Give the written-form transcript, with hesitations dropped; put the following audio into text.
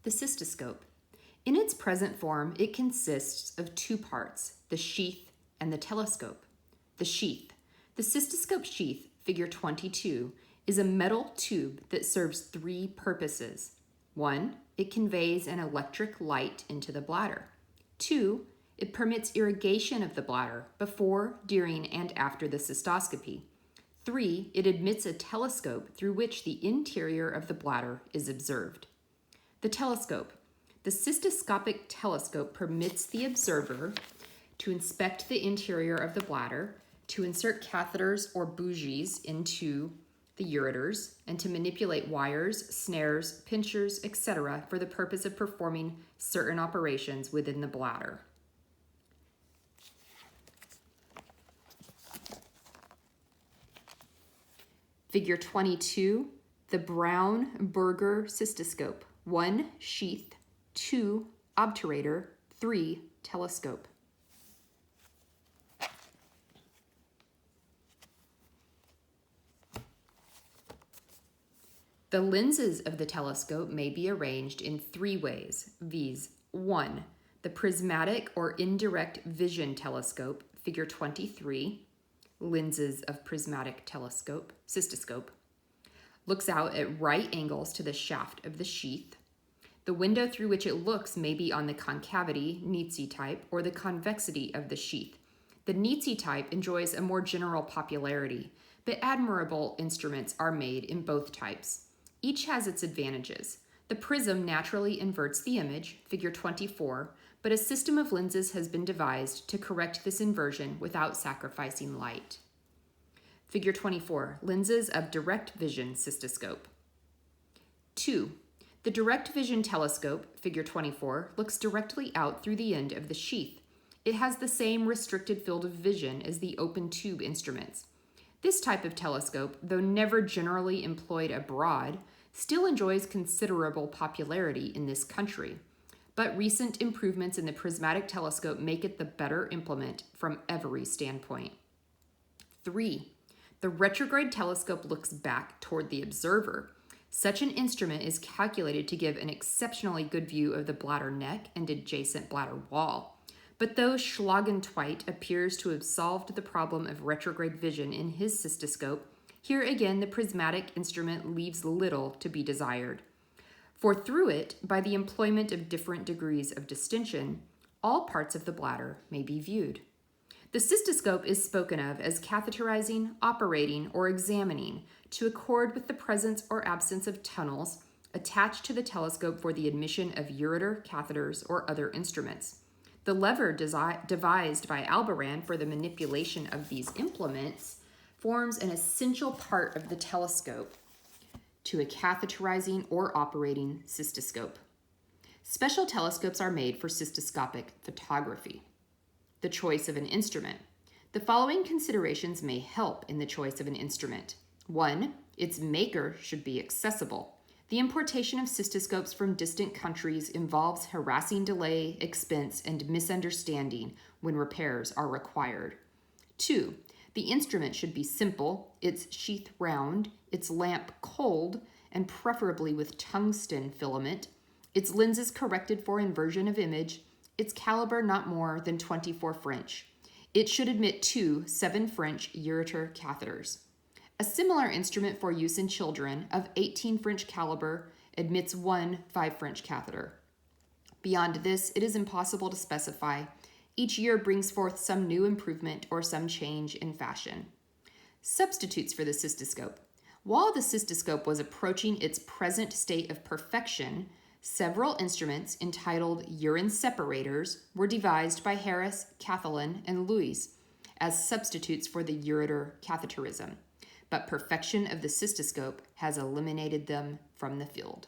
The cystoscope. In its present form, it consists of two parts, the sheath and the telescope. The sheath. The cystoscope sheath, figure 22, is a metal tube that serves three purposes. 1, it conveys an electric light into the bladder. 2, it permits irrigation of the bladder before, during, and after the cystoscopy. 3, it admits a telescope through which the interior of the bladder is observed. The telescope. The cystoscopic telescope permits the observer to inspect the interior of the bladder, to insert catheters or bougies into the ureters, and to manipulate wires, snares, pinchers, etc. for the purpose of performing certain operations within the bladder. Figure 22, the Brown-Berger cystoscope. 1, sheath. 2, obturator. 3, telescope. The lenses of the telescope may be arranged in three ways, viz. 1, the prismatic or indirect vision telescope, figure 23, lenses of prismatic telescope, cystoscope, looks out at right angles to the shaft of the sheath. The window through which it looks may be on the concavity, Nietzsche type, or the convexity of the sheath. The Nietzsche type enjoys a more general popularity, but admirable instruments are made in both types. Each has its advantages. The prism naturally inverts the image, figure 24, but a system of lenses has been devised to correct this inversion without sacrificing light. Figure 24, lenses of direct vision cystoscope. 2, the direct vision telescope, figure 24, looks directly out through the end of the sheath. It has the same restricted field of vision as the open tube instruments. This type of telescope, though never generally employed abroad, still enjoys considerable popularity in this country. But recent improvements in the prismatic telescope make it the better implement from every standpoint. 3, the retrograde telescope looks back toward the observer. Such an instrument is calculated to give an exceptionally good view of the bladder neck and adjacent bladder wall. But though Schlagentweit appears to have solved the problem of retrograde vision in his cystoscope, here again the prismatic instrument leaves little to be desired. For through it, by the employment of different degrees of distension, all parts of the bladder may be viewed. The cystoscope is spoken of as catheterizing, operating, or examining to accord with the presence or absence of tunnels attached to the telescope for the admission of ureter, catheters, or other instruments. The lever devised by Alboran for the manipulation of these implements forms an essential part of the telescope to a catheterizing or operating cystoscope. Special telescopes are made for cystoscopic photography. The choice of an instrument. The following considerations may help in the choice of an instrument. 1, its maker should be accessible. The importation of cystoscopes from distant countries involves harassing delay, expense, and misunderstanding when repairs are required. 2, the instrument should be simple, its sheath round, its lamp cold, and preferably with tungsten filament, its lenses corrected for inversion of image, its caliber not more than 24 French. It should admit 2 7 French ureter catheters. A similar instrument for use in children of 18 French caliber admits 1 5 French catheter. Beyond this, it is impossible to specify. Each year brings forth some new improvement or some change in fashion. Substitutes for the cystoscope. While the cystoscope was approaching its present state of perfection, several instruments entitled urine separators were devised by Harris, Cathelin, and Louis as substitutes for the ureter catheterism, but perfection of the cystoscope has eliminated them from the field.